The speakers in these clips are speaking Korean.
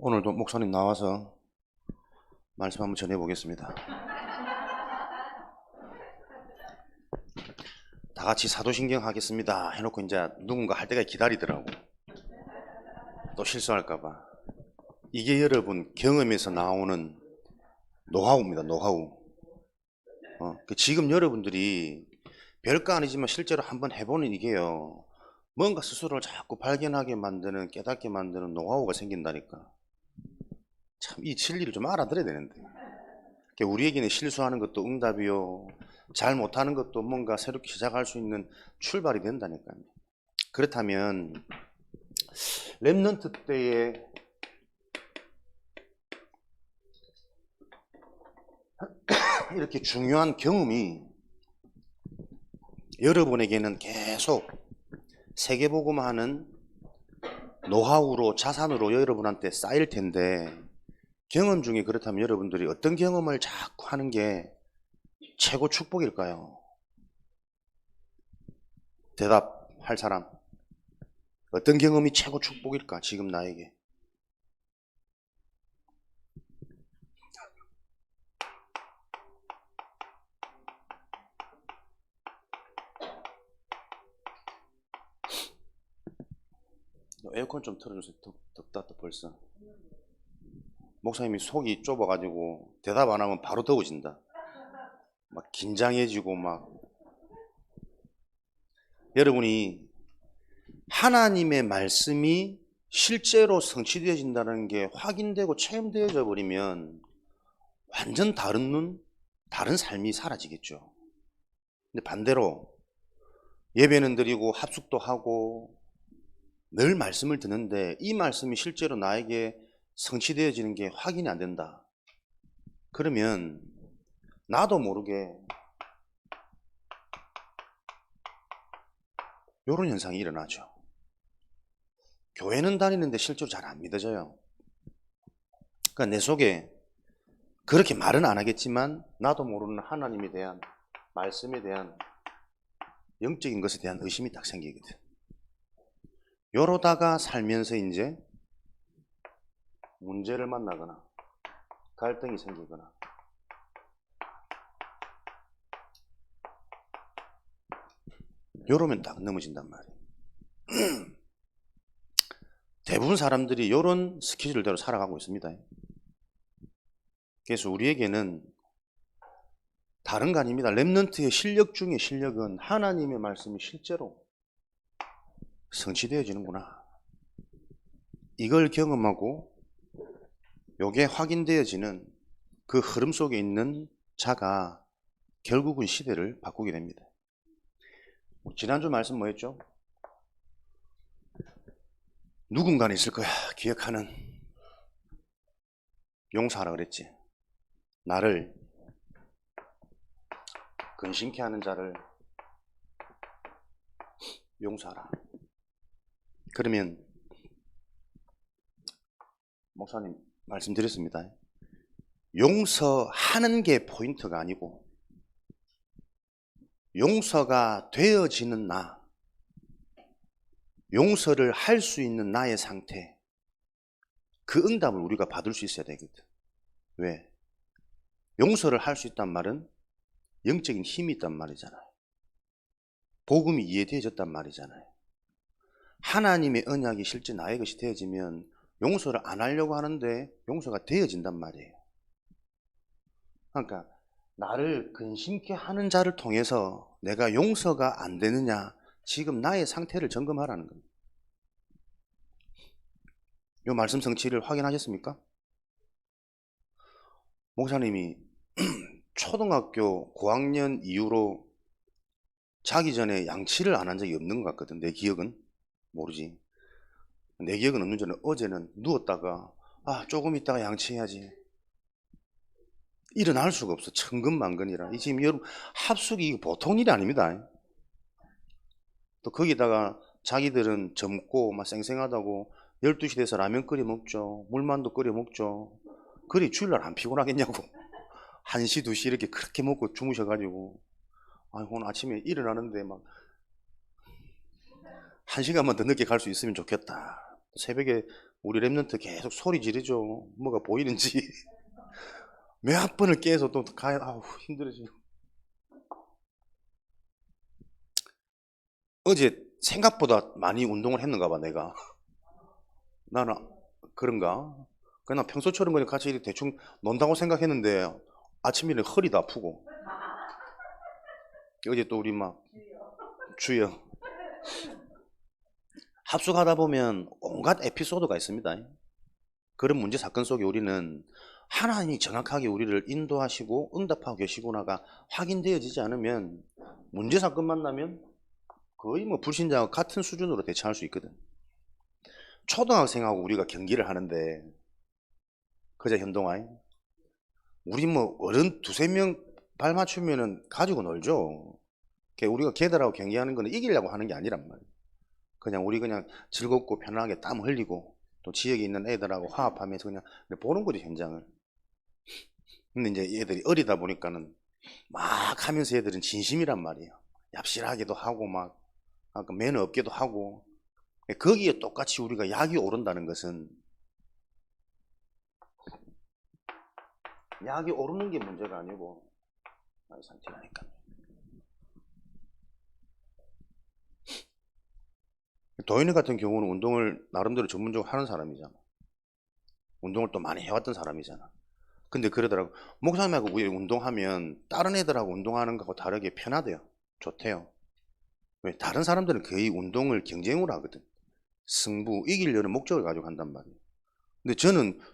오늘도 목사님 나와서 말씀 한번 전해보겠습니다. 다 같이 사도신경 하겠습니다 해놓고 이제 누군가 할 때가 기다리더라고. 또 실수할까봐. 이게 여러분 경험에서 나오는 노하우입니다. 노하우. 지금 여러분들이 별거 아니지만 실제로 한번 해보는 이게요, 뭔가 스스로를 자꾸 발견하게 만드는, 깨닫게 만드는 노하우가 생긴다니까. 참 이 진리를 좀 알아들어야 되는데, 우리에게는 실수하는 것도 응답이요, 잘 못하는 것도 뭔가 새롭게 시작할 수 있는 출발이 된다니까요. 그렇다면 렘넌트 때의 이렇게 중요한 경험이 여러분에게는 계속 세계복음하는 노하우로, 자산으로 여러분한테 쌓일 텐데, 경험 중에 그렇다면 여러분들이 어떤 경험을 자꾸 하는 게 최고 축복일까요? 대답할 사람. 어떤 경험이 최고 축복일까? 지금 나에게. 에어컨 좀 틀어주세요. 덥다 또 벌써. 목사님이 속이 좁아가지고 대답 안 하면 바로 더워진다. 막 긴장해지고 막. 여러분이 하나님의 말씀이 실제로 성취되어진다는 게 확인되고 체험되어져 버리면 완전 다른 눈, 다른 삶이 사라지겠죠. 근데 반대로 예배는 드리고 합숙도 하고 늘 말씀을 듣는데 이 말씀이 실제로 나에게 성취되어지는 게 확인이 안 된다. 그러면 나도 모르게 이런 현상이 일어나죠. 교회는 다니는데 실제로 잘 안 믿어져요. 그러니까 내 속에 그렇게 말은 안 하겠지만 나도 모르는 하나님에 대한, 말씀에 대한, 영적인 것에 대한 의심이 딱 생기거든. 요러다가 살면서 이제 문제를 만나거나 갈등이 생기거나 요러면 딱 넘어진단 말이에요. 대부분 사람들이 요런 스케줄대로 살아가고 있습니다. 그래서 우리에게는 다른 거 아닙니다. 렘넌트의 실력 중에 실력은 하나님의 말씀이 실제로 성취되어지는구나, 이걸 경험하고 요게 확인되어지는 그 흐름 속에 있는 자가 결국은 시대를 바꾸게 됩니다. 지난주 말씀 뭐였죠? 누군가는 있을 거야, 기억하는. 용서하라 그랬지. 나를 근심케 하는 자를 용서하라. 그러면 목사님 말씀드렸습니다. 용서하는 게 포인트가 아니고 용서가 되어지는 나, 용서를 할 수 있는 나의 상태, 그 응답을 우리가 받을 수 있어야 되거든. 왜? 용서를 할 수 있단 말은 영적인 힘이 있단 말이잖아요. 복음이 이해되어졌단 말이잖아요. 하나님의 언약이 실제 나의 것이 되어지면 용서를 안 하려고 하는데 용서가 되어진단 말이에요. 그러니까 나를 근심케 하는 자를 통해서 내가 용서가 안 되느냐, 지금 나의 상태를 점검하라는 겁니다. 이 말씀 성취를 확인하셨습니까? 목사님이 초등학교 고학년 이후로 자기 전에 양치를 안 한 적이 없는 것 같거든. 내 기억은. 모르지. 내 기억은 없는 줄은 어제는 누웠다가 조금 있다가 양치해야지, 일어날 수가 없어. 천근만근이라. 이 지금 여러분 합숙이 보통 일이 아닙니다. 또 거기다가 자기들은 젊고 막 쌩쌩하다고 12시 돼서 라면 끓여 먹죠, 물만두 끓여 먹죠. 그리 주일날 안 피곤하겠냐고. 1시 2시 이렇게 그렇게 먹고 주무셔가지고 오늘 아침에 일어나는데 막 1시간만 더 늦게 갈 수 있으면 좋겠다. 새벽에 우리 랩런트 계속 소리 지르죠. 뭐가 보이는지. 몇 번을 깨서 또 가야, 아우, 힘들어지고. 어제 생각보다 많이 운동을 했는가 봐, 내가. 나는 그런가? 그냥 평소처럼 그냥 같이 이렇게 대충 논다고 생각했는데 아침에는 허리도 아프고. 어제 또 우리 막 주여. 합숙하다 보면 온갖 에피소드가 있습니다. 그런 문제 사건 속에 우리는 하나님이 정확하게 우리를 인도하시고 응답하고 계시구나가 확인되어지지 않으면 문제 사건 만나면 거의 뭐 불신자와 같은 수준으로 대처할 수 있거든. 초등학생하고 우리가 경기를 하는데 그저 현동아 우리 뭐 어른 두세 명 발 맞추면은 가지고 놀죠. 우리가 걔들하고 경기하는 거는 이기려고 하는 게 아니란 말이야. 그냥 우리 그냥 즐겁고 편하게 땀 흘리고 또 지역에 있는 애들하고 화합하면서 그냥 보는 거지, 현장을. 근데 이제 얘들이 어리다 보니까는 막 하면서 얘들은 진심이란 말이에요. 얍실하게도 하고 막 매너 없게도 하고. 거기에 똑같이 우리가 약이 오른다는 것은 약이 오르는 게 문제가 아니고 상태라니까. 도현이 같은 경우는 운동을 나름대로 전문적으로 하는 사람이잖아. 운동을 또 많이 해왔던 사람이잖아. 근데 그러더라고. 목사님하고 우리 운동하면 다른 애들하고 운동하는 거하고 다르게 편하대요. 좋대요. 왜? 다른 사람들은 거의 운동을 경쟁으로 하거든. 승부, 이기려는 목적을 가지고 한단 말이에요. 근데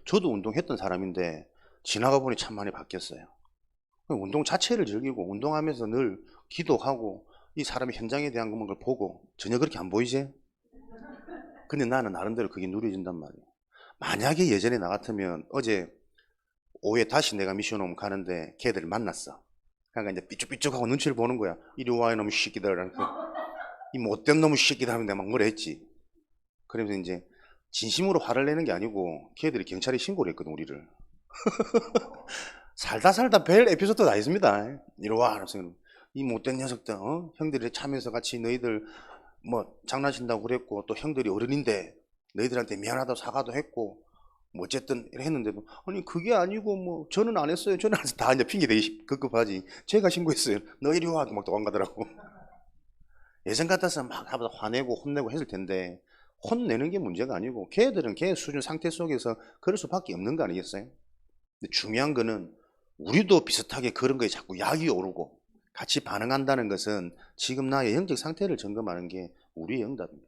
저도 운동했던 사람인데 지나가 보니 참 많이 바뀌었어요. 운동 자체를 즐기고 운동하면서 늘 기도하고 이 사람의 현장에 대한 걸 보고 전혀 그렇게 안 보이지? 근데 나는 나름대로 그게 누려진단 말이에요. 만약에 예전에 나 같으면 어제 오후에 다시 내가 미션홈 가는데 걔들을 만났어. 그러니까 이제 삐쭉삐쭉하고 눈치를 보는 거야. 이리 와 이놈의 새끼들. 이 못된 놈의 새끼들 하면 내가 막 뭐라 했지. 그러면서 이제 진심으로 화를 내는 게 아니고 걔들이 경찰에 신고를 했거든, 우리를. 살다 별 에피소드 다 있습니다. 이리 와 이러면서 이 못된 녀석들, 형들이 참여해서 같이 너희들 뭐 장난친다고 그랬고 또 형들이 어른인데 너희들한테 미안하다고 사과도 했고 뭐 어쨌든 이렇게 했는데도 아니 그게 아니고 뭐 저는 안 했어요. 저는 안 했어요. 다 이제 핑계대기 급급하지. 제가 신고했어요. 너 이리 와. 막 도망가더라고. 예전 같았으면 막 화내고 혼내고 했을 텐데 혼내는 게 문제가 아니고 걔들은 걔 수준 상태 속에서 그럴 수밖에 없는 거 아니겠어요? 근데 중요한 거는 우리도 비슷하게 그런 거에 자꾸 약이 오르고 같이 반응한다는 것은 지금 나의 영적 상태를 점검하는 게 우리의 응답입니다.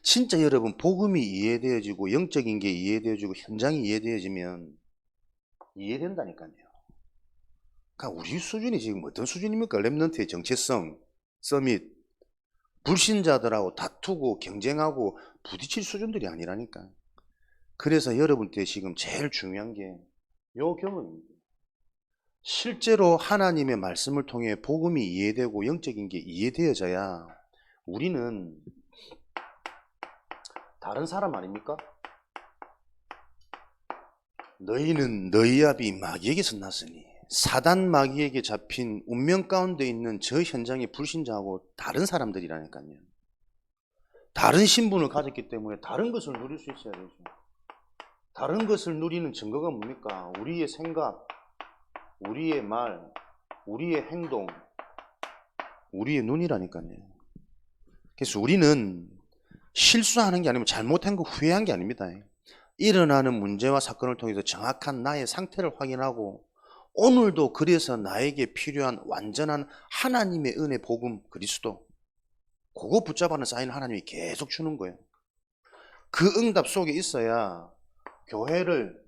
진짜 여러분 복음이 이해되어지고 영적인 게 이해되어지고 현장이 이해되어지면 이해된다니까요. 그러니까 우리 수준이 지금 어떤 수준입니까? 랩런트의 정체성, 서밋, 불신자들하고 다투고 경쟁하고 부딪힐 수준들이 아니라니까. 그래서 여러분 때 지금 제일 중요한 게 요 경험입니다. 실제로 하나님의 말씀을 통해 복음이 이해되고 영적인 게 이해되어져야 우리는 다른 사람 아닙니까? 너희는 너희 아비 마귀에게서 났으니 사단 마귀에게 잡힌 운명 가운데 있는 저 현장의 불신자하고 다른 사람들이라니까요. 다른 신분을 가졌기 때문에 다른 것을 누릴 수 있어야 되죠. 다른 것을 누리는 증거가 뭡니까? 우리의 생각, 우리의 말, 우리의 행동, 우리의 눈이라니까요. 그래서 우리는 실수하는 게 아니면 잘못한 거 후회한 게 아닙니다. 일어나는 문제와 사건을 통해서 정확한 나의 상태를 확인하고 오늘도 그래서 나에게 필요한 완전한 하나님의 은혜 복음 그리스도 그거 붙잡아는 사인 하나님이 계속 주는 거예요. 그 응답 속에 있어야 교회를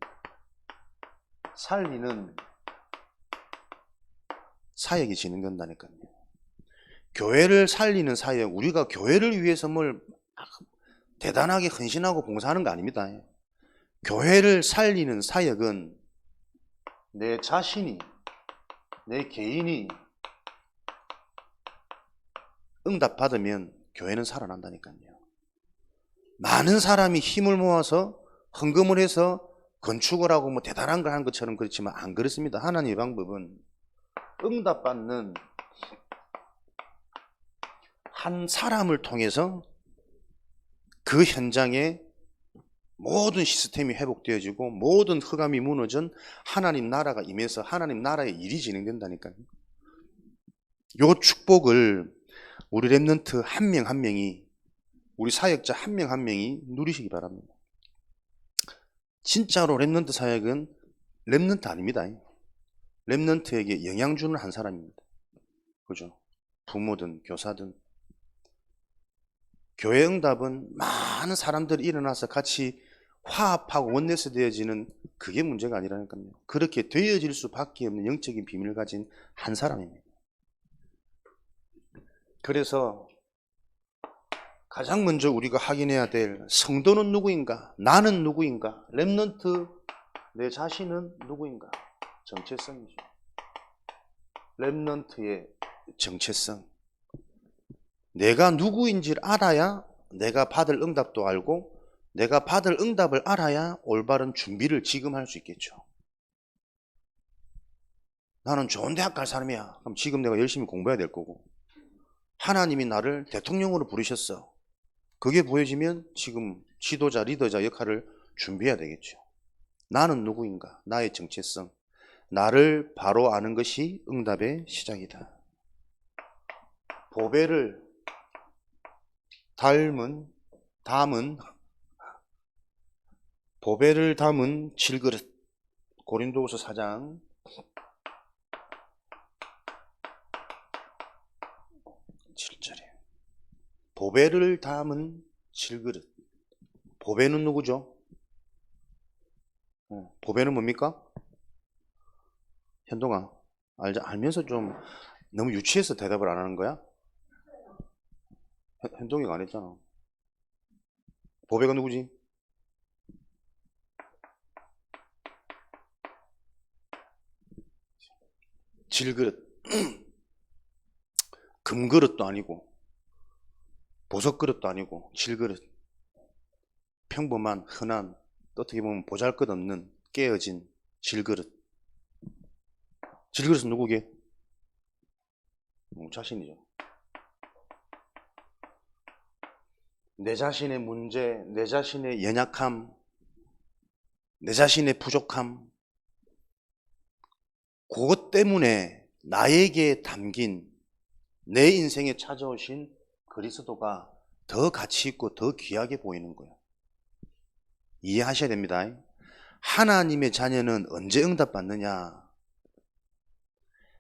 살리는 사역이 진행된다니까요. 교회를 살리는 사역, 우리가 교회를 위해서 뭘 대단하게 헌신하고 봉사하는 거 아닙니다. 교회를 살리는 사역은 내 자신이, 내 개인이 응답받으면 교회는 살아난다니까요. 많은 사람이 힘을 모아서 헌금을 해서 건축을 하고 뭐 대단한 걸 하는 것처럼 그렇지만 안 그렇습니다. 하나님의 방법은 응답받는 한 사람을 통해서 그 현장에 모든 시스템이 회복되어지고 모든 흑암이 무너진 하나님 나라가 임해서 하나님 나라의 일이 진행된다니까요. 요 축복을 우리 렘넌트 한 명 한 명이, 우리 사역자 한 명 한 명이 누리시기 바랍니다. 진짜로 렘넌트 사역은 렘넌트 아닙니다. 렘넌트에게 영향 주는 한 사람입니다. 그죠? 부모든 교사든. 교회 응답은 많은 사람들이 일어나서 같이 화합하고 원내스 되어지는 그게 문제가 아니라니까요. 그렇게 되어질 수밖에 없는 영적인 비밀을 가진 한 사람입니다. 그래서 가장 먼저 우리가 확인해야 될 성도는 누구인가? 나는 누구인가? 렘넌트 내 자신은 누구인가? 정체성이죠. 렘넌트의 정체성. 내가 누구인지를 알아야 내가 받을 응답도 알고 내가 받을 응답을 알아야 올바른 준비를 지금 할 수 있겠죠. 나는 좋은 대학 갈 사람이야. 그럼 지금 내가 열심히 공부해야 될 거고, 하나님이 나를 대통령으로 부르셨어. 그게 보여지면 지금 지도자, 리더자 역할을 준비해야 되겠죠. 나는 누구인가? 나의 정체성. 나를 바로 아는 것이 응답의 시작이다. 보배를 보배를 담은 질그릇. 고린도후서 4장 7절에 보배를 담은 질그릇. 보배는 누구죠? 보배는 뭡니까? 현동아, 알면서 좀 너무 유치해서 대답을 안 하는 거야? 현동이가 안 했잖아. 보배가 누구지? 질그릇. 금그릇도 아니고 보석그릇도 아니고 질그릇. 평범한 흔한 어떻게 보면 보잘것없는 깨어진 질그릇. 질그릇은 누구게? 자신이죠. 내 자신의 문제, 내 자신의 연약함, 내 자신의 부족함, 그것 때문에 나에게 담긴 내 인생에 찾아오신 그리스도가 더 가치 있고 더 귀하게 보이는 거예요. 이해하셔야 됩니다. 하나님의 자녀는 언제 응답받느냐?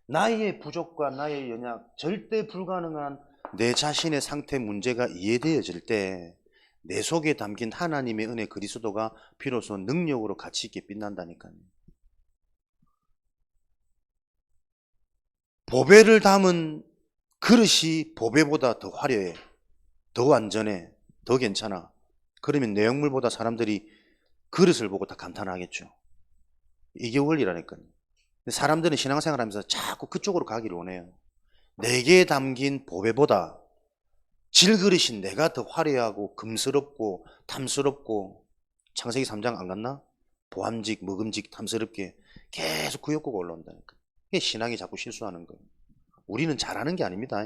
나의 부족과 나의 연약, 절대 불가능한 내 자신의 상태 문제가 이해되어질 때 내 속에 담긴 하나님의 은혜 그리스도가 비로소 능력으로 가치 있게 빛난다니까요. 보배를 담은 그릇이 보배보다 더 화려해, 더 완전해, 더 괜찮아. 그러면 내용물보다 사람들이 그릇을 보고 다 감탄하겠죠. 이게 원리라니까요. 사람들은 신앙생활 하면서 자꾸 그쪽으로 가기를 원해요. 내게 담긴 보배보다 질그릇인 내가 더 화려하고 금스럽고 탐스럽고, 창세기 3장 안 갔나? 보암직, 먹음직, 탐스럽게 계속 그 욕구가 올라온다니까. 이게 신앙이 자꾸 실수하는 거예요. 우리는 잘하는 게 아닙니다.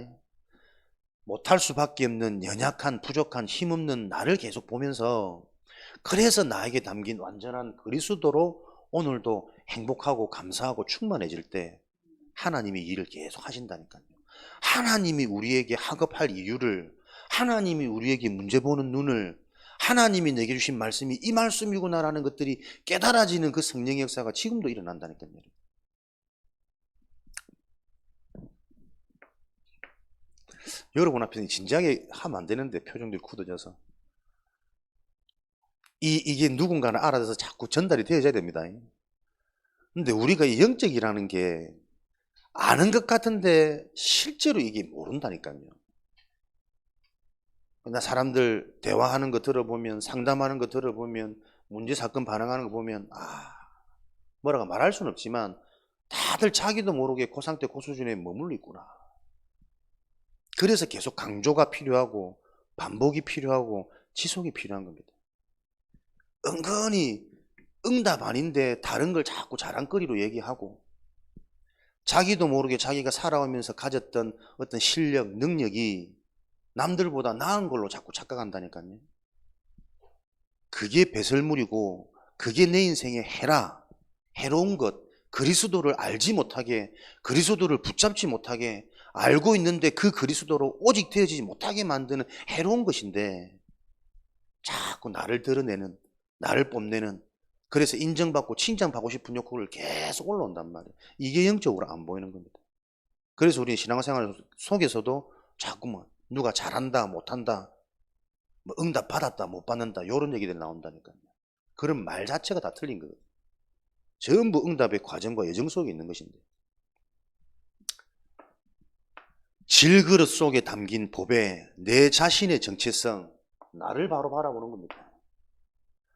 못할 수밖에 없는 연약한, 부족한, 힘없는 나를 계속 보면서, 그래서 나에게 담긴 완전한 그리스도로 오늘도 행복하고 감사하고 충만해질 때 하나님이 일을 계속 하신다니까요. 하나님이 우리에게 학업할 이유를, 하나님이 우리에게 문제 보는 눈을, 하나님이 내게 주신 말씀이 이 말씀이구나라는 것들이 깨달아지는 그 성령의 역사가 지금도 일어난다니까요. 여러분 앞에서 진지하게 하면 안 되는데 표정들이 굳어져서. 이게 누군가는 알아서 자꾸 전달이 되어야 됩니다. 근데 우리가 이 영적이라는 게 아는 것 같은데 실제로 이게 모른다니까요. 나 사람들 대화하는 거 들어보면, 상담하는 거 들어보면, 문제 사건 반응하는 거 보면 뭐라고 말할 수는 없지만 다들 자기도 모르게 그 상태, 그 수준에 머물러 있구나. 그래서 계속 강조가 필요하고 반복이 필요하고 지속이 필요한 겁니다. 은근히 응답 아닌데 다른 걸 자꾸 자랑거리로 얘기하고, 자기도 모르게 자기가 살아오면서 가졌던 어떤 실력, 능력이 남들보다 나은 걸로 자꾸 착각한다니까요. 그게 배설물이고 그게 내 인생의 해라. 해로운 것, 그리스도를 알지 못하게, 그리스도를 붙잡지 못하게, 알고 있는데 그 그리스도로 오직 되어지지 못하게 만드는 해로운 것인데 자꾸 나를 드러내는, 나를 뽐내는, 그래서 인정받고 칭찬받고 싶은 욕구를 계속 올라온단 말이에요. 이게 영적으로 안 보이는 겁니다. 그래서 우리 신앙생활 속에서도 자꾸만 누가 잘한다 못한다, 뭐 응답 받았다 못 받는다 이런 얘기들이 나온다니까요. 그런 말 자체가 다 틀린 거거든요. 전부 응답의 과정과 여정 속에 있는 것인데, 질그릇 속에 담긴 법에 내 자신의 정체성, 나를 바로 바라보는 겁니다.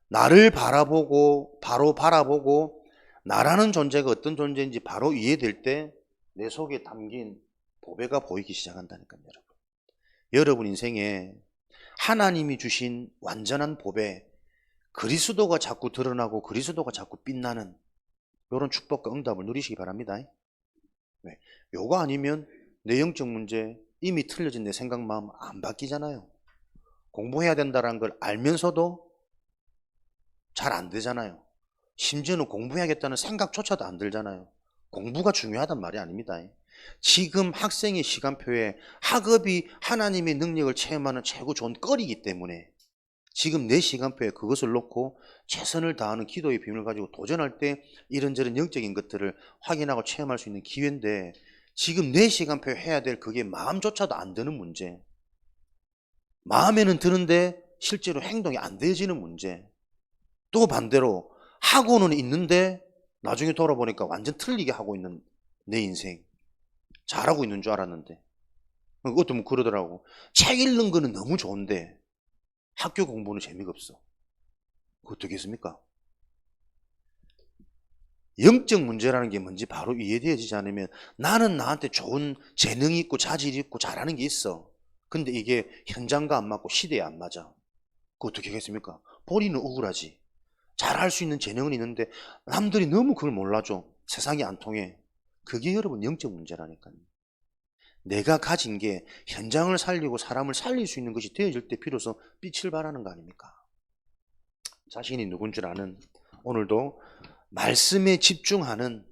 나를 바라보고 바로 바라보고 나라는 존재가 어떤 존재인지 바로 이해될 때 내 속에 담긴 보배가 보이기 시작한다니까요. 여러분 인생에 하나님이 주신 완전한 보배, 그리스도가 자꾸 드러나고 그리스도가 자꾸 빛나는 이런 축복과 응답을 누리시기 바랍니다. 네. 요거 아니면 내 영적 문제, 이미 틀려진 내 생각 마음 안 바뀌잖아요. 공부해야 된다는 걸 알면서도 잘 안 되잖아요. 심지어는 공부해야겠다는 생각조차도 안 들잖아요. 공부가 중요하단 말이 아닙니다. 지금 학생의 시간표에 학업이 하나님의 능력을 체험하는 최고 좋은 거리이기 때문에 지금 내 시간표에 그것을 놓고 최선을 다하는 기도의 비밀을 가지고 도전할 때 이런저런 영적인 것들을 확인하고 체험할 수 있는 기회인데, 지금 내 시간표에 해야 될 그게 마음조차도 안 드는 문제, 마음에는 드는데 실제로 행동이 안 되어지는 문제, 또 반대로 하고는 있는데 나중에 돌아보니까 완전 틀리게 하고 있는 내 인생, 잘하고 있는 줄 알았는데. 그것도 뭐 그러더라고. 책 읽는 거는 너무 좋은데 학교 공부는 재미가 없어. 어떻게 했습니까? 영적 문제라는 게 뭔지 바로 이해되어지지 않으면, 나는 나한테 좋은 재능이 있고 자질이 있고 잘하는 게 있어. 근데 이게 현장과 안 맞고 시대에 안 맞아. 그거 어떻게 하겠습니까? 본인은 억울하지. 잘할 수 있는 재능은 있는데 남들이 너무 그걸 몰라줘. 세상이 안 통해. 그게 여러분 영적 문제라니까요. 내가 가진 게 현장을 살리고 사람을 살릴 수 있는 것이 되어질 때 비로소 빛을 발하는 거 아닙니까? 자신이 누군 줄 아는, 오늘도 말씀에 집중하는,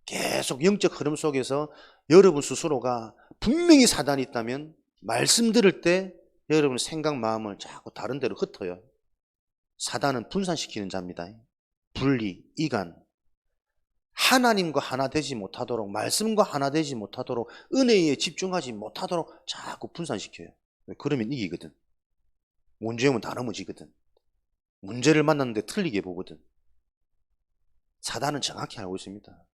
계속 영적 흐름 속에서 여러분 스스로가 분명히 사단이 있다면 말씀 들을 때 여러분 생각 마음을 자꾸 다른 데로 흩어요. 사단은 분산시키는 자입니다. 분리, 이간, 하나님과 하나 되지 못하도록, 말씀과 하나 되지 못하도록, 은혜에 집중하지 못하도록 자꾸 분산시켜요. 그러면 이기거든. 문제면 다 넘어지거든. 문제를 만났는데 틀리게 보거든. 사단은 정확히 알고 있습니다.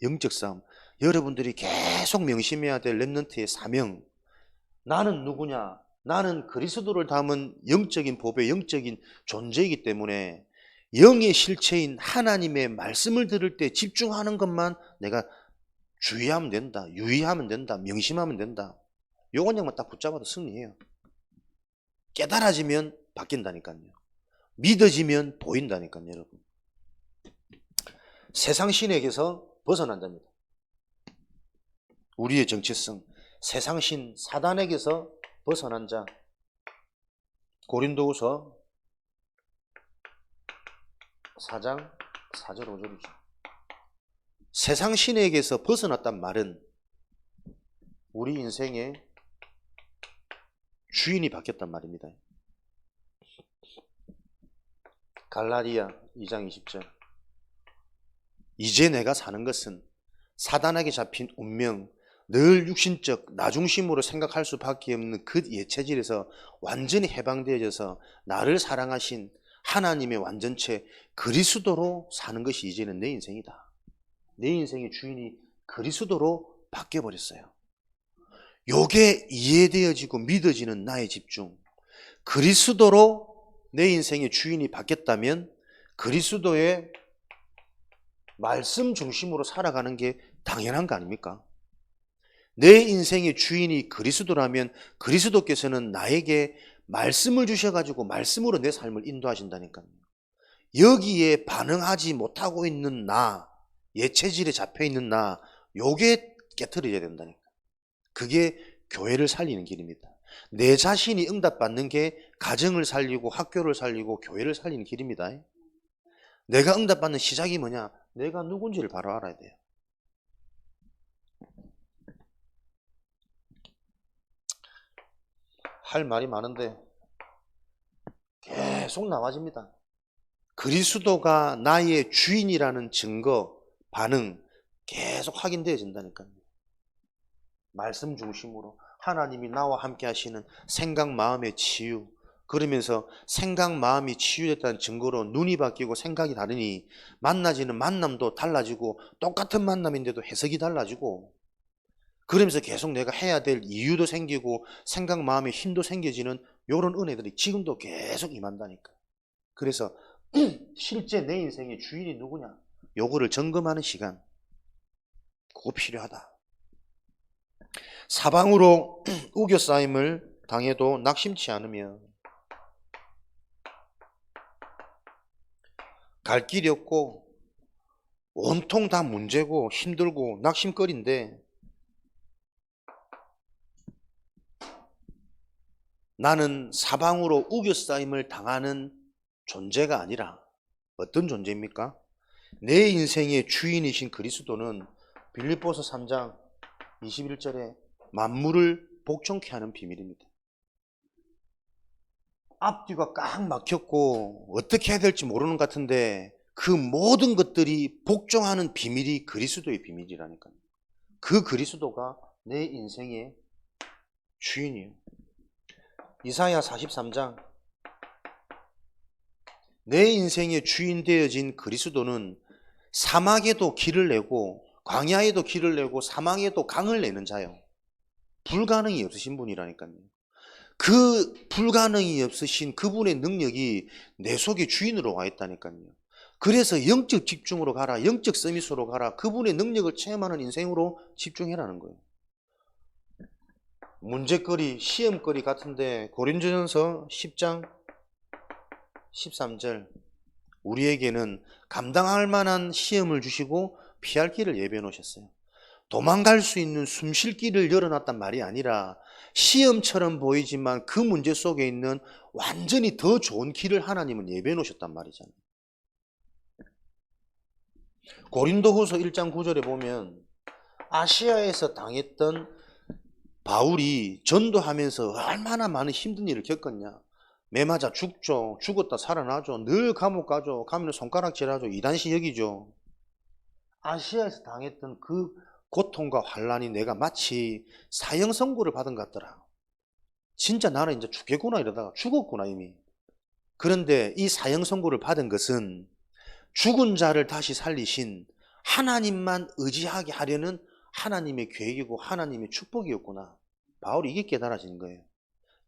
영적 싸움. 여러분들이 계속 명심해야 될 렘넌트의 사명. 나는 누구냐? 나는 그리스도를 담은 영적인 보배, 영적인 존재이기 때문에 영의 실체인 하나님의 말씀을 들을 때 집중하는 것만 내가 주의하면 된다, 유의하면 된다, 명심하면 된다. 요건약만 딱 붙잡아도 승리해요. 깨달아지면 바뀐다니까요. 믿어지면 보인다니까요, 여러분. 세상 신에게서 벗어난답니다. 우리의 정체성, 세상 신 사단에게서 벗어난 자. 고린도후서 4장 4절 5절이죠. 세상 신에게서 벗어났단 말은 우리 인생의 주인이 바뀌었단 말입니다. 갈라디아 2장 20절. 이제 내가 사는 것은 사단에게 잡힌 운명, 늘 육신적 나중심으로 생각할 수밖에 없는 그 예체질에서 완전히 해방되어져서 나를 사랑하신 하나님의 완전체 그리스도로 사는 것이 이제는 내 인생이다. 내 인생의 주인이 그리스도로 바뀌어버렸어요. 요게 이해되어지고 믿어지는 나의 집중. 그리스도로 내 인생의 주인이 바뀌었다면 그리스도의 말씀 중심으로 살아가는 게 당연한 거 아닙니까? 내 인생의 주인이 그리스도라면 그리스도께서는 나에게 말씀을 주셔가지고 말씀으로 내 삶을 인도하신다니까요. 여기에 반응하지 못하고 있는 나, 예체질에 잡혀있는 나, 요게 깨트려야 된다니까. 그게 교회를 살리는 길입니다. 내 자신이 응답받는 게 가정을 살리고 학교를 살리고 교회를 살리는 길입니다. 내가 응답받는 시작이 뭐냐? 내가 누군지를 바로 알아야 돼요. 할 말이 많은데 계속 나와집니다. 그리스도가 나의 주인이라는 증거, 반응 계속 확인되어진다니까요. 말씀 중심으로 하나님이 나와 함께 하시는 생각, 마음의 치유, 그러면서 생각, 마음이 치유됐다는 증거로 눈이 바뀌고 생각이 다르니 만나지는 만남도 달라지고 똑같은 만남인데도 해석이 달라지고, 그러면서 계속 내가 해야 될 이유도 생기고 생각, 마음의 힘도 생겨지는 이런 은혜들이 지금도 계속 임한다니까. 그래서 실제 내 인생의 주인이 누구냐? 요거를 점검하는 시간, 그거 필요하다. 사방으로 우겨싸임을 당해도 낙심치 않으며 갈 길이 없고 온통 다 문제고 힘들고 낙심거리인데 나는 사방으로 우겨싸임을 당하는 존재가 아니라 어떤 존재입니까? 내 인생의 주인이신 그리스도는 빌립보서 3장 21절에 만물을 복종케 하는 비밀입니다. 앞뒤가 꽉 막혔고 어떻게 해야 될지 모르는 것 같은데 그 모든 것들이 복종하는 비밀이 그리스도의 비밀이라니까요. 그 그리스도가 내 인생의 주인이에요. 이사야 43장, 내 인생의 주인 되어진 그리스도는 사막에도 길을 내고 광야에도 길을 내고 사망에도 강을 내는 자요. 불가능이 없으신 분이라니까요. 그 불가능이 없으신 그분의 능력이 내 속에 주인으로 와 있다니까요. 그래서 영적 집중으로 가라, 영적 서밋으로 가라, 그분의 능력을 체험하는 인생으로 집중해라는 거예요. 문제거리, 시험거리 같은데 고린도전서 10장 13절, 우리에게는 감당할 만한 시험을 주시고 피할 길을 예비해 놓으셨어요. 도망갈 수 있는 숨쉴 길을 열어놨단 말이 아니라 시험처럼 보이지만 그 문제 속에 있는 완전히 더 좋은 길을 하나님은 예배해 놓으셨단 말이잖아요. 고린도후서 1장 9절에 보면 아시아에서 당했던 바울이 전도하면서 얼마나 많은 힘든 일을 겪었냐. 매 맞아 죽죠. 죽었다 살아나죠. 늘 감옥 가죠. 가면 손가락질하죠. 이단시 여기죠. 아시아에서 당했던 그 고통과 환란이 내가 마치 사형 선고를 받은 것 같더라. 진짜 나는 이제 죽겠구나 이러다가 죽었구나 이미. 그런데 이 사형 선고를 받은 것은 죽은 자를 다시 살리신 하나님만 의지하게 하려는 하나님의 계획이고 하나님의 축복이었구나. 바울이 이게 깨달아진 거예요.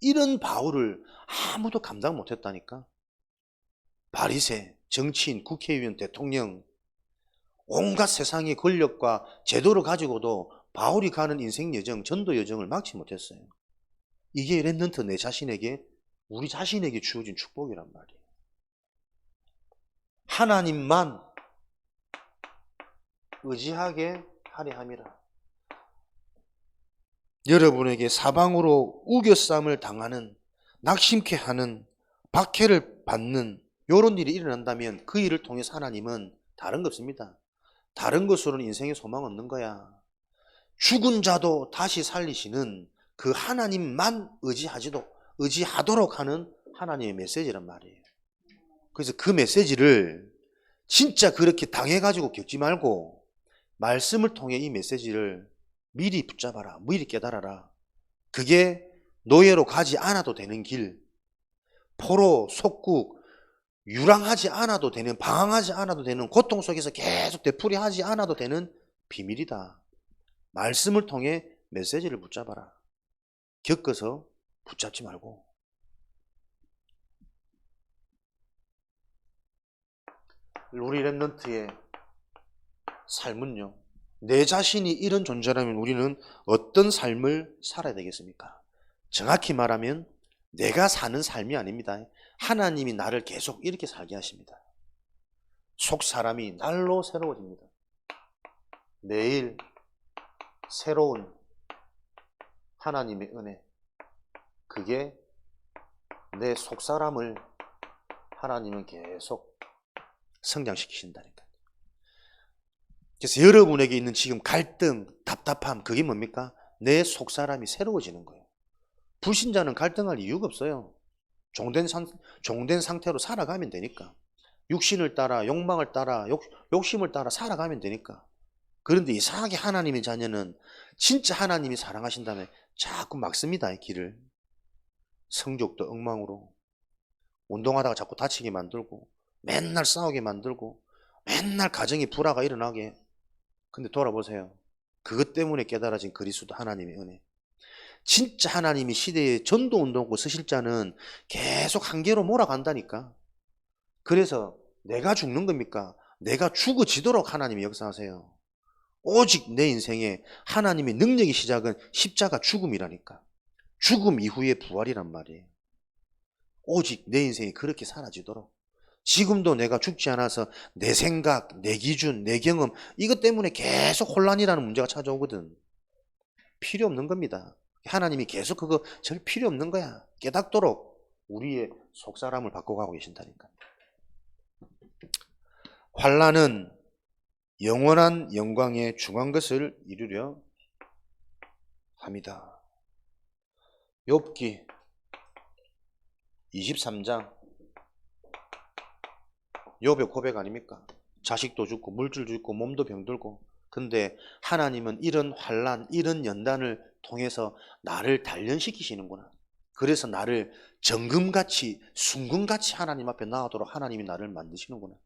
이런 바울을 아무도 감당 못했다니까. 바리새, 정치인, 국회의원, 대통령, 온갖 세상의 권력과 제도를 가지고도 바울이 가는 인생 여정, 전도 여정을 막지 못했어요. 이게 랩런트 내 자신에게, 우리 자신에게 주어진 축복이란 말이에요. 하나님만 의지하게 하려 함이라. 여러분에게 사방으로 우겨쌈을 당하는, 낙심케 하는, 박해를 받는 이런 일이 일어난다면 그 일을 통해서 하나님은 다른 거 없습니다. 다른 것으로는 인생에 소망 없는 거야. 죽은 자도 다시 살리시는 그 하나님만 의지하도록 하는 하나님의 메시지란 말이에요. 그래서 그 메시지를 진짜 그렇게 당해가지고 겪지 말고 말씀을 통해 이 메시지를 미리 붙잡아라. 미리 깨달아라. 그게 노예로 가지 않아도 되는 길, 포로, 속국, 유랑하지 않아도 되는, 방황하지 않아도 되는, 고통 속에서 계속 되풀이하지 않아도 되는 비밀이다. 말씀을 통해 메시지를 붙잡아라. 겪어서 붙잡지 말고. 우리 랩런트의 삶은요, 내 자신이 이런 존재라면 우리는 어떤 삶을 살아야 되겠습니까? 정확히 말하면 내가 사는 삶이 아닙니다. 하나님이 나를 계속 이렇게 살게 하십니다. 속 사람이 날로 새로워집니다. 매일 새로운 하나님의 은혜, 그게 내 속사람을 하나님은 계속 성장시키신다니까. 그래서 여러분에게 있는 지금 갈등, 답답함, 그게 뭡니까? 내 속사람이 새로워지는 거예요. 불신자는 갈등할 이유가 없어요. 종된 상태로 살아가면 되니까. 육신을 따라, 욕망을 따라, 욕심을 따라 살아가면 되니까. 그런데 이상하게 하나님의 자녀는 진짜 하나님이 사랑하신다면 자꾸 막습니다, 길을. 성욕도 엉망으로, 운동하다가 자꾸 다치게 만들고, 맨날 싸우게 만들고, 맨날 가정에 불화가 일어나게. 근데 돌아보세요. 그것 때문에 깨달아진 그리스도 하나님의 은혜. 진짜 하나님이 시대에 전도운동고 쓰실 자는 계속 한계로 몰아간다니까. 그래서 내가 죽는 겁니까? 내가 죽어지도록 하나님이 역사하세요. 오직 내 인생에 하나님의 능력의 시작은 십자가 죽음이라니까. 죽음 이후의 부활이란 말이에요. 오직 내 인생이 그렇게 사라지도록. 지금도 내가 죽지 않아서 내 생각, 내 기준, 내 경험 이것 때문에 계속 혼란이라는 문제가 찾아오거든. 필요 없는 겁니다. 하나님이 계속 그거 절 필요 없는 거야. 깨닫도록 우리의 속사람을 바꿔가고 계신다니까. 환난은 영원한 영광에 중한 것을 이루려 합니다. 욥기 23장 욥의 고백 아닙니까? 자식도 죽고 물질도 죽고 몸도 병들고. 근데 하나님은 이런 환난, 이런 연단을 통해서 나를 단련시키시는구나. 그래서 나를 정금같이 순금같이 하나님 앞에 나오도록 하나님이 나를 만드시는구나.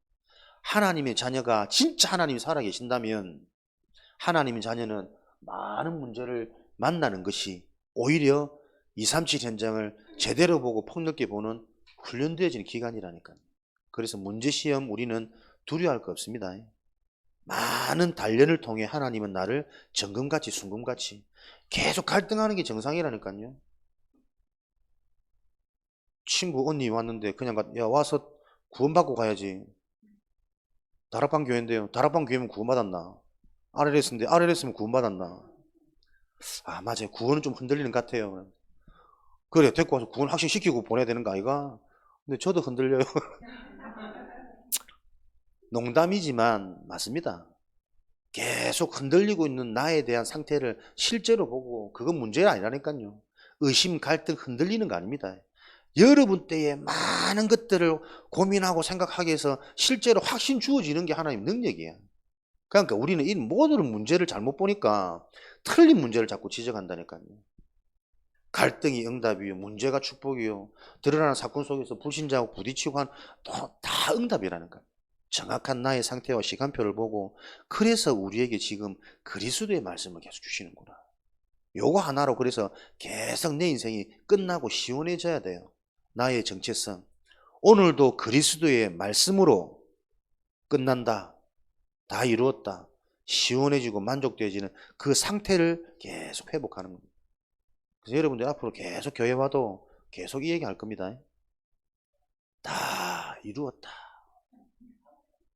하나님의 자녀가 진짜 하나님이 살아계신다면 하나님의 자녀는 많은 문제를 만나는 것이 오히려 237 현장을 제대로 보고 폭넓게 보는 훈련되어지는 기간이라니까요. 그래서 문제시험 우리는 두려워할 거 없습니다. 많은 단련을 통해 하나님은 나를 정금같이 순금같이 계속 갈등하는 게 정상이라니까요. 친구 언니 왔는데 그냥 야 와서 구원받고 가야지. 다락방 교회인데요. 다락방 교회면 구원받았나? RLS인데 RLS면 구원받았나? 아 맞아요. 구원은 좀 흔들리는 것 같아요. 그래 데리고 와서 구원 확신시키고 보내야 되는 거 아이가? 근데 저도 흔들려요. 농담이지만 맞습니다. 계속 흔들리고 있는 나에 대한 상태를 실제로 보고 그건 문제가 아니라니까요. 의심, 갈등, 흔들리는 거 아닙니다. 여러분 때에 많은 것들을 고민하고 생각하기 위해서 실제로 확신 주어지는 게 하나님의 능력이에요. 그러니까 우리는 이 모든 문제를 잘못 보니까 틀린 문제를 자꾸 지적한다니까요. 갈등이 응답이요, 문제가 축복이요, 드러나는 사건 속에서 불신자하고 부딪히고 다 응답이라는 거예요. 정확한 나의 상태와 시간표를 보고. 그래서 우리에게 지금 그리스도의 말씀을 계속 주시는구나. 요거 하나로 그래서 계속 내 인생이 끝나고 시원해져야 돼요. 나의 정체성. 오늘도 그리스도의 말씀으로 끝난다. 다 이루었다. 시원해지고 만족되어지는 그 상태를 계속 회복하는 겁니다. 그래서 여러분들 앞으로 계속 교회 와도 계속 이 얘기 할 겁니다. 다 이루었다.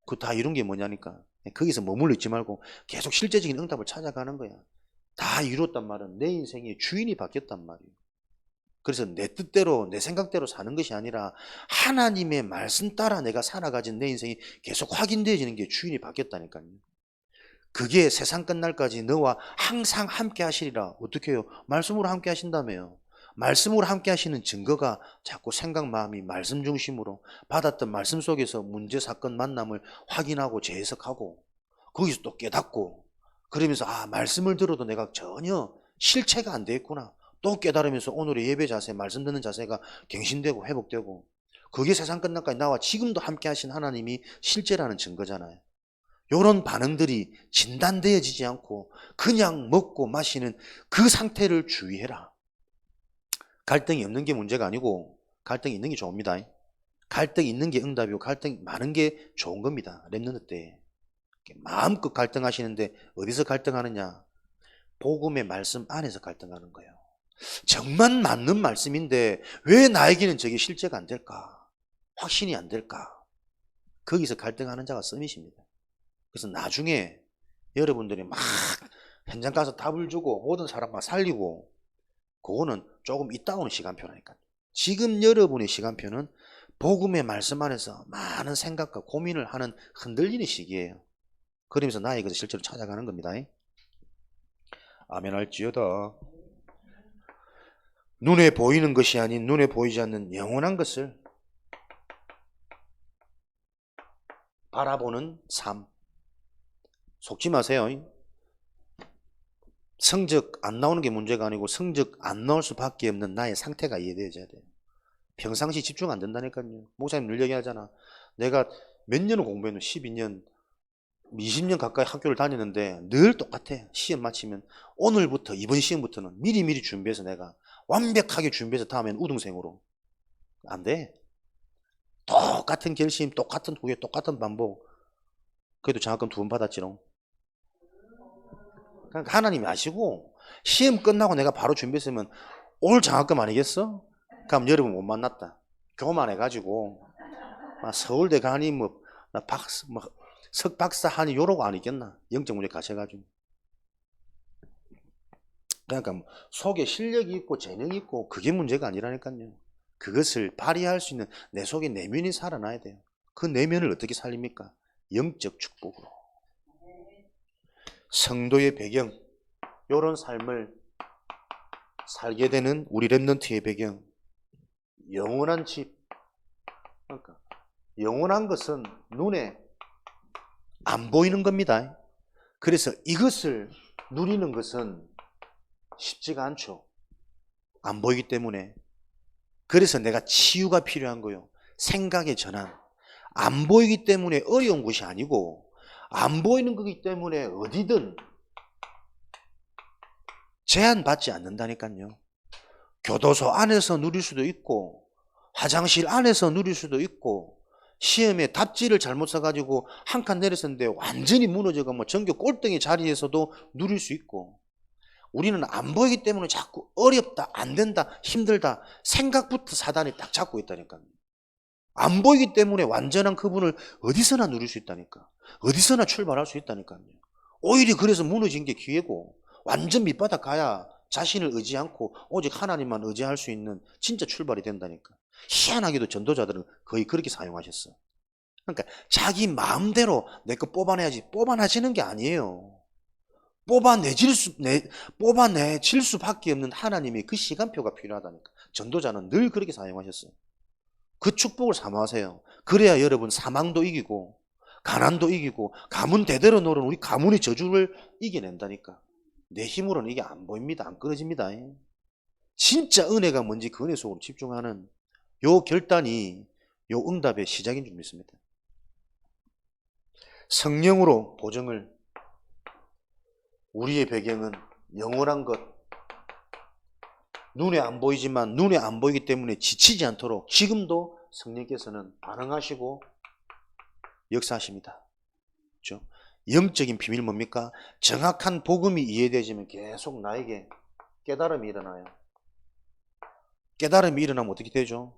그 다 이룬 게 뭐냐니까. 거기서 머물러 있지 말고 계속 실제적인 응답을 찾아가는 거야. 다 이루었단 말은 내 인생의 주인이 바뀌었단 말이에요. 그래서 내 뜻대로 내 생각대로 사는 것이 아니라 하나님의 말씀 따라 내가 살아가진 내 인생이 계속 확인되어지는 게 주인이 바뀌었다니까요. 그게 세상 끝날까지 너와 항상 함께 하시리라. 어떻게 해요? 말씀으로 함께 하신다며요. 말씀으로 함께 하시는 증거가 자꾸 생각 마음이 말씀 중심으로 받았던 말씀 속에서 문제 사건 만남을 확인하고 재해석하고 거기서 또 깨닫고 그러면서 아 말씀을 들어도 내가 전혀 실체가 안 돼 있구나. 또 깨달으면서 오늘의 예배 자세, 말씀 듣는 자세가 갱신되고 회복되고 그게 세상 끝날까지 나와 지금도 함께 하신 하나님이 실제라는 증거잖아요. 이런 반응들이 진단되어지지 않고 그냥 먹고 마시는 그 상태를 주의해라. 갈등이 없는 게 문제가 아니고 갈등이 있는 게 좋습니다. 갈등이 있는 게 응답이고 갈등이 많은 게 좋은 겁니다. 렘넌트 때 마음껏 갈등하시는데 어디서 갈등하느냐? 복음의 말씀 안에서 갈등하는 거예요. 정말 맞는 말씀인데 왜 나에게는 저게 실제가 안 될까? 확신이 안 될까? 거기서 갈등하는 자가 썸이십니다. 그래서 나중에 여러분들이 막 현장 가서 답을 주고 모든 사람 막 살리고 그거는 조금 이따 오는 시간표라니까요. 지금 여러분의 시간표는 복음의 말씀 안에서 많은 생각과 고민을 하는 흔들리는 시기예요. 그러면서 나의 것을 실제로 찾아가는 겁니다. 아멘 할지어다. 눈에 보이는 것이 아닌 눈에 보이지 않는 영원한 것을 바라보는 삶. 속지 마세요. 성적 안 나오는 게 문제가 아니고 성적 안 나올 수밖에 없는 나의 상태가 이해되어야 돼요. 평상시 집중 안 된다니까요. 목사님 늘 얘기하잖아. 내가 몇 년을 공부했는 12년, 20년 가까이 학교를 다니는데 늘 똑같아. 시험 마치면 오늘부터 이번 시험부터는 미리미리 준비해서 내가 완벽하게 준비해서 다음엔 우등생으로. 안 돼. 똑같은 결심, 똑같은 후회, 똑같은 반복. 그래도 장학금 2번 받았지롱. 그러니까 하나님이 아시고 시험 끝나고 내가 바로 준비했으면 올 장학금 아니겠어? 그럼 여러분 못 만났다. 교만해가지고 서울대 가니 석박사 하니 요러고 아니겠나? 영적 문제 가셔가지고. 그러니까 속에 실력이 있고 재능이 있고 그게 문제가 아니라니까요. 그것을 발휘할 수 있는 내 속에 내면이 살아나야 돼요. 그 내면을 어떻게 살립니까? 영적 축복으로. 성도의 배경, 이런 삶을 살게 되는 우리 렘넌트의 배경, 영원한 집. 그러니까 영원한 것은 눈에 안 보이는 겁니다. 그래서 이것을 누리는 것은 쉽지가 않죠. 안 보이기 때문에. 그래서 내가 치유가 필요한 거예요. 생각의 전환. 안 보이기 때문에 어려운 것이 아니고 안 보이는 거기 때문에 어디든 제한받지 않는다니까요. 교도소 안에서 누릴 수도 있고 화장실 안에서 누릴 수도 있고 시험에 답지를 잘못 써가지고 한 칸 내렸었는데 완전히 무너져가 전교 꼴등의 자리에서도 누릴 수 있고 우리는 안 보이기 때문에 자꾸 어렵다, 안 된다, 힘들다 생각부터 사단이 딱 잡고 있다니까요. 안 보이기 때문에 완전한 그분을 어디서나 누릴 수 있다니까. 어디서나 출발할 수 있다니까요. 오히려 그래서 무너진 게 기회고 완전 밑바닥 가야 자신을 의지 않고 오직 하나님만 의지할 수 있는 진짜 출발이 된다니까. 희한하게도 전도자들은 거의 그렇게 사용하셨어. 그러니까 자기 마음대로 내 거 뽑아내야지 뽑아내지는 게 아니에요. 뽑아내질 수밖에 없는 하나님의 그 시간표가 필요하다니까. 전도자는 늘 그렇게 사용하셨어요. 그 축복을 삼아하세요. 그래야 여러분 사망도 이기고 가난도 이기고 가문 대대로 노는 우리 가문의 저주를 이겨낸다니까. 내 힘으로는 이게 안 보입니다. 안 끊어집니다. 진짜 은혜가 뭔지 그 은혜 속으로 집중하는 요 결단이 요 응답의 시작인 줄 믿습니다. 성령으로 보증을. 우리의 배경은 영원한 것. 눈에 안 보이지만 눈에 안 보이기 때문에 지치지 않도록 지금도 성령께서는 반응하시고 역사하십니다. 그렇죠? 영적인 비밀 뭡니까? 정확한 복음이 이해되지면 계속 나에게 깨달음이 일어나요. 깨달음이 일어나면 어떻게 되죠?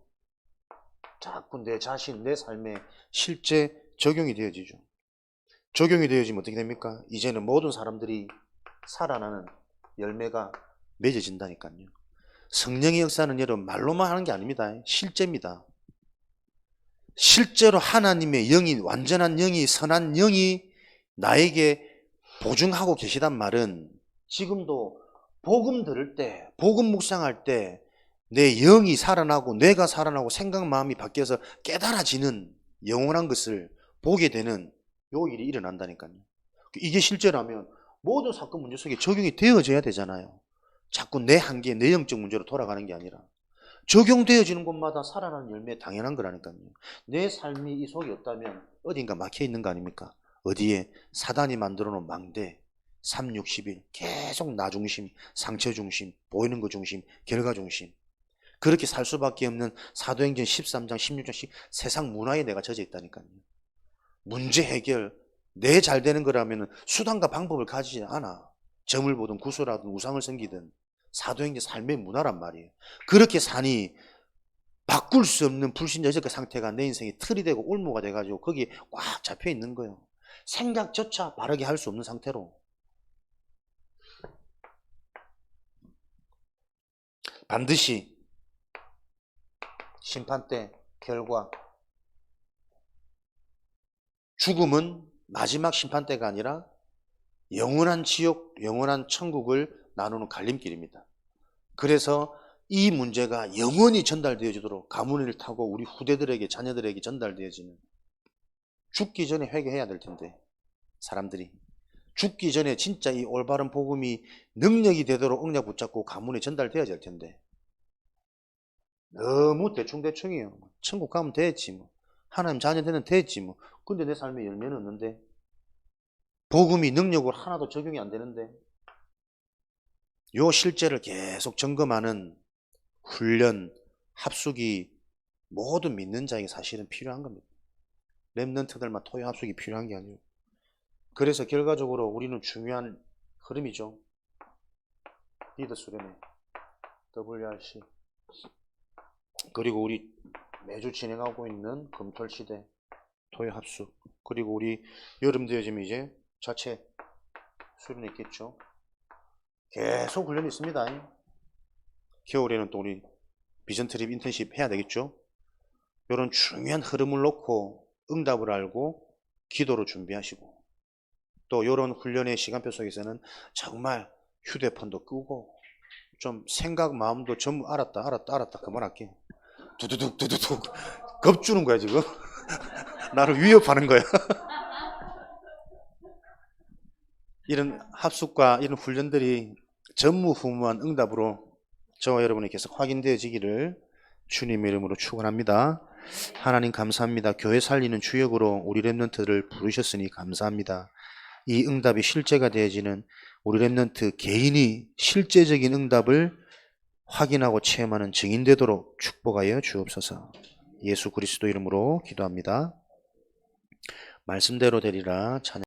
자꾸 내 자신, 내 삶에 실제 적용이 되어지죠. 적용이 되어지면 어떻게 됩니까? 이제는 모든 사람들이 살아나는 열매가 맺어진다니까요. 성령의 역사는 여러분 말로만 하는 게 아닙니다. 실제입니다. 실제로 하나님의 영이, 완전한 영이, 선한 영이 나에게 보증하고 계시단 말은 지금도 복음 들을 때, 복음 묵상할 때 내 영이 살아나고 뇌가 살아나고 생각 마음이 바뀌어서 깨달아지는 영원한 것을 보게 되는 요 일이 일어난다니까요. 이게 실제라면 모든 사건 문제 속에 적용이 되어져야 되잖아요. 자꾸 내 한계, 내 영적 문제로 돌아가는 게 아니라 적용되어지는 곳마다 살아나는 열매 당연한 거라니까요. 내 삶이 이 속에 없다면 어딘가 막혀 있는 거 아닙니까? 어디에? 사단이 만들어 놓은 망대, 3, 60일 계속 나 중심, 상처 중심, 보이는 거 중심, 결과 중심. 그렇게 살 수밖에 없는 사도행전 13장, 16장 세상 문화에 내가 젖어 있다니까요. 문제 해결, 내 잘 되는 거라면 수단과 방법을 가지지 않아. 점을 보든 구슬하든 우상을 섬기든 사도행전 삶의 문화란 말이에요. 그렇게 사니 바꿀 수 없는 불신자적 상태가 내 인생에 틀이 되고 올무가 돼가지고 거기에 꽉 잡혀 있는 거예요. 생각조차 바르게 할 수 없는 상태로. 반드시 심판 때 결과, 죽음은 마지막 심판 때가 아니라 영원한 지옥, 영원한 천국을 나누는 갈림길입니다. 그래서 이 문제가 영원히 전달되어지도록 가문을 타고 우리 후대들에게, 자녀들에게 전달되어지는, 죽기 전에 회개해야 될 텐데, 사람들이 죽기 전에 진짜 이 올바른 복음이 능력이 되도록 응답 붙잡고 가문에 전달되어야 될 텐데 너무 대충대충이에요. 천국 가면 됐지 뭐, 하나님 자녀 되면 됐지 뭐. 근데 내 삶에 열매는 없는데, 복음이 능력으로 하나도 적용이 안 되는데, 요 실제를 계속 점검하는 훈련, 합숙이 모든 믿는 자에게 사실은 필요한 겁니다. 렘넌트들만 토요 합숙이 필요한 게 아니에요. 그래서 결과적으로 우리는 중요한 흐름이죠. 리더 수련회, WRC, 그리고 우리 매주 진행하고 있는 금털시대, 토요 합숙, 그리고 우리 여름 되어지면 이제 자체 수련회 있겠죠. 계속 훈련이 있습니다. 겨울에는 또 우리 비전 트립 인턴십 해야 되겠죠. 이런 중요한 흐름을 놓고 응답을 알고 기도로 준비하시고, 또 이런 훈련의 시간표 속에서는 정말 휴대폰도 끄고 좀 생각 마음도 전부 알았다 그만할게. 두두둑 겁주는 거야 지금. 나를 위협하는 거야. 이런 합숙과 이런 훈련들이 전무후무한 응답으로 저와 여러분이 계속 확인되어지기를 주님의 이름으로 축원합니다. 하나님 감사합니다. 교회 살리는 주역으로 우리 렘넌트를 부르셨으니 감사합니다. 이 응답이 실제가 되어지는 우리 렘넌트 개인이 실제적인 응답을 확인하고 체험하는 증인 되도록 축복하여 주옵소서. 예수 그리스도 이름으로 기도합니다. 말씀대로 되리라. 찬양.